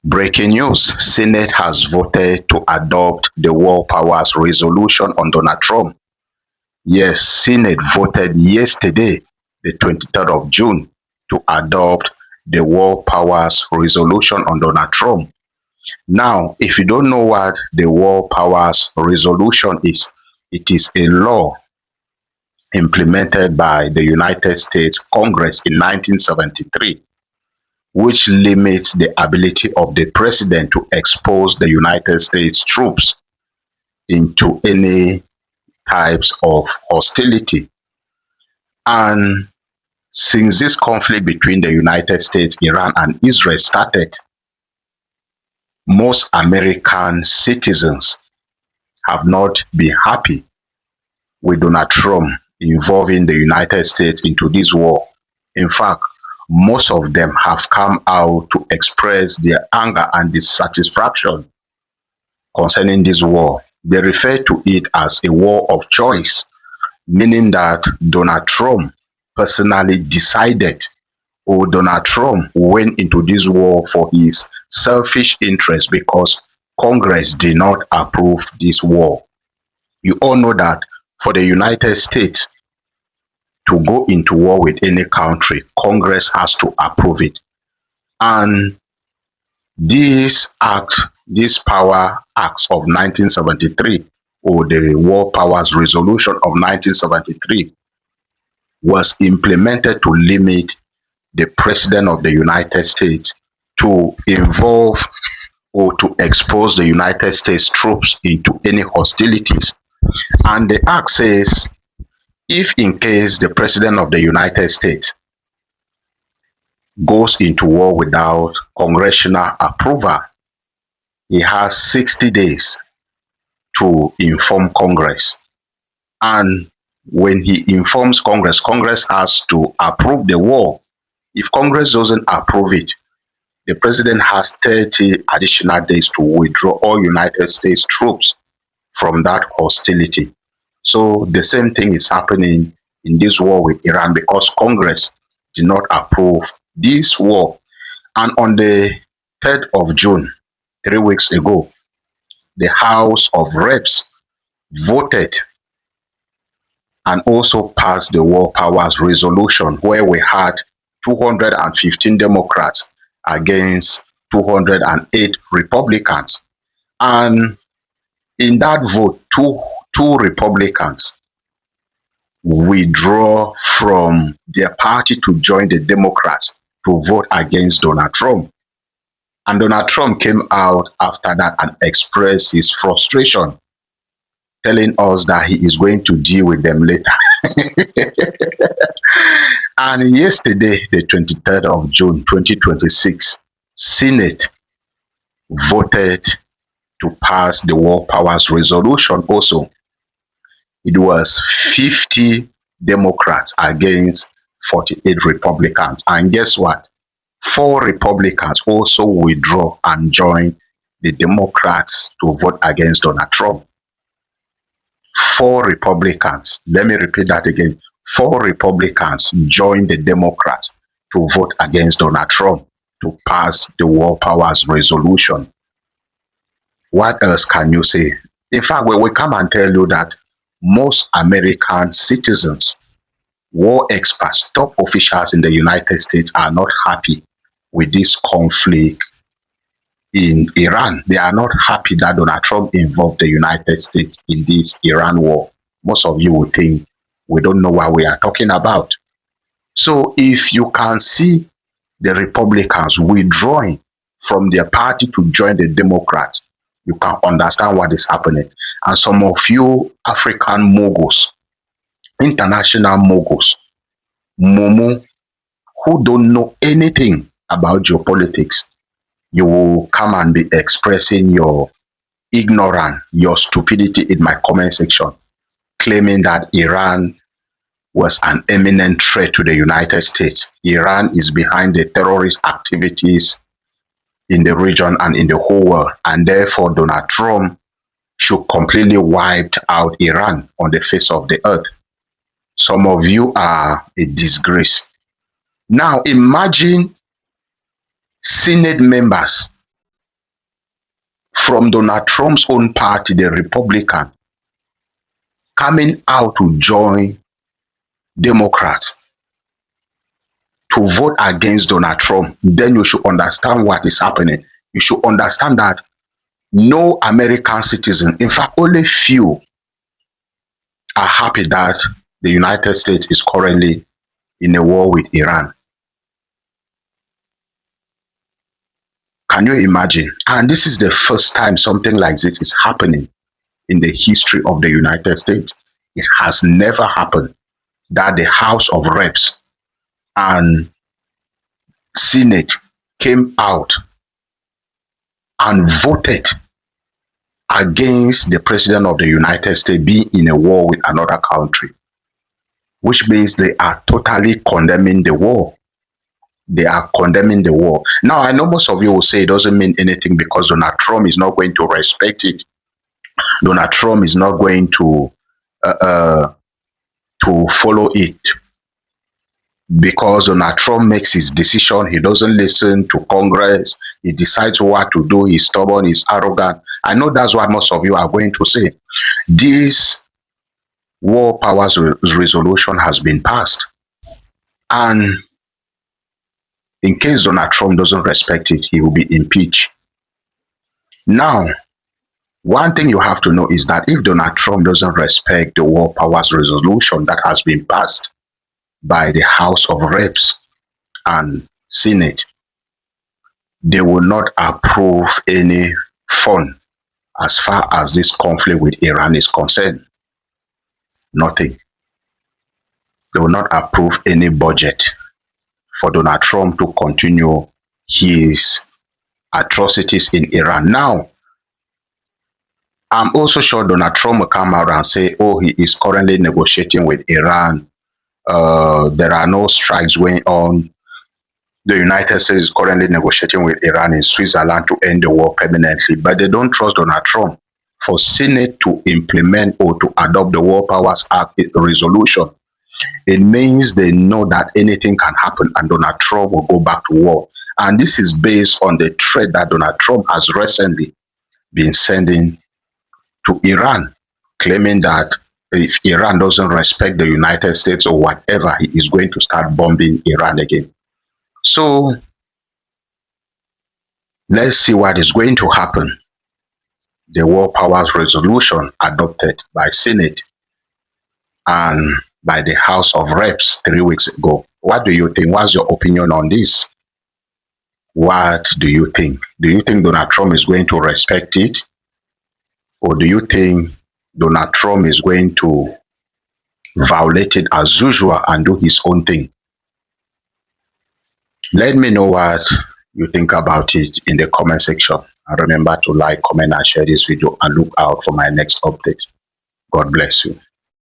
Breaking news: Senate has voted to adopt the War Powers Resolution on Donald Trump. Yes, Senate voted yesterday, the 23rd of June, to adopt the War Powers Resolution on Donald Trump. Now, if you don't know what the War Powers Resolution is, it is a law implemented by the United States Congress in 1973, which limits the ability of the president to expose the United States troops into any types of hostility. And since this conflict between the United States, Iran, and Israel started, most American citizens have not been happy with Donald Trump involving the United States into this war. In fact, most of them have come out to express their anger and dissatisfaction concerning this war. They refer to it as a war of choice, meaning that Donald Trump personally decided, or Donald Trump went into this war for his selfish interest because Congress did not approve this war. You all know that for the United States to go into war with any country, Congress has to approve it. And this act, this Power Acts of 1973, or the War Powers Resolution of 1973, was implemented to limit the President of the United States to involve or to expose the United States troops into any hostilities. And the act says, if in case the President of the United States goes into war without congressional approval, he has 60 days to inform Congress. And when he informs Congress, Congress has to approve the war. If Congress doesn't approve it, the president has 30 additional days to withdraw all United States troops from that hostility. So the same thing is happening in this war with Iran because Congress did not approve this war. And on the 3rd of June, 3 weeks ago, the House of Reps voted and also passed the War Powers Resolution, where we had 215 Democrats against 208 Republicans. And in that vote, two Republicans withdraw from their party to join the Democrats to vote against Donald Trump. And Donald Trump came out after that and expressed his frustration, telling us that he is going to deal with them later. And yesterday, the 23rd of June, 2026, Senate voted to pass the War Powers Resolution also. It was 50 Democrats against 48 Republicans. And guess what? 4 Republicans also withdraw and join the Democrats to vote against Donald Trump. 4 Republicans, let me repeat that again. 4 Republicans joined the Democrats to vote against Donald Trump to pass the War Powers Resolution. What else can you say? In fact, we will come and tell you that most American citizens, war experts, top officials in the United States are not happy with this conflict in Iran. They are not happy that Donald Trump involved the United States in this Iran war. Most of you will think we don't know what we are talking about. So if you can see the Republicans withdrawing from their party to join the Democrats, you can understand what is happening. And some of you African moguls, international moguls, Momo, who don't know anything about geopolitics, you will come and be expressing your ignorance, your stupidity in my comment section, claiming that Iran was an imminent threat to the United States. Iran is behind the terrorist activities in the region and in the whole world, and therefore Donald Trump should completely wipe out Iran on the face of the earth. Some of you are a disgrace. Now imagine Senate members from Donald Trump's own party, the Republican, coming out to join Democrats to vote against Donald Trump, then you should understand what is happening. You should understand that no American citizen, in fact, only few are happy that the United States is currently in a war with Iran. Can you imagine? And this is the first time something like this is happening in the history of the United States. It has never happened that the House of Reps and Senate came out and voted against the president of the United States being in a war with another country, which means they are totally condemning the war. They are condemning the war. Now, I know most of you will say it doesn't mean anything because Donald Trump is not going to respect it. Donald Trump is not going to follow it because Donald Trump makes his decision. He doesn't listen to Congress. He decides what to do. He's stubborn. He's arrogant. I know that's what most of you are going to say. This war powers resolution has been passed. And in case Donald Trump doesn't respect it, he will be impeached. Now, one thing you have to know is that if Donald Trump doesn't respect the war powers resolution that has been passed by the House of Reps and Senate, they will not approve any fund as far as this conflict with Iran is concerned. Nothing. They will not approve any budget for Donald Trump to continue his atrocities in Iran. Now, I'm also sure Donald Trump will come out and say, oh, he is currently negotiating with Iran. There are no strikes going on. The United States is currently negotiating with Iran in Switzerland to end the war permanently. But they don't trust Donald Trump for Senate to implement or to adopt the War Powers Act resolution. It means they know that anything can happen and Donald Trump will go back to war. And this is based on the threat that Donald Trump has recently been sending to Iran, claiming that if Iran doesn't respect the United States or whatever, he is going to start bombing Iran again. So let's see what is going to happen. The War Powers resolution adopted by Senate and by the House of Reps 3 weeks ago. What do you think? What's your opinion on this? What do you think? Do you think Donald Trump is going to respect it? Or do you think Donald Trump is going to violate it as usual and do his own thing? Let me know what you think about it in the comment section. And remember to like, comment, and share this video and look out for my next update. God bless you.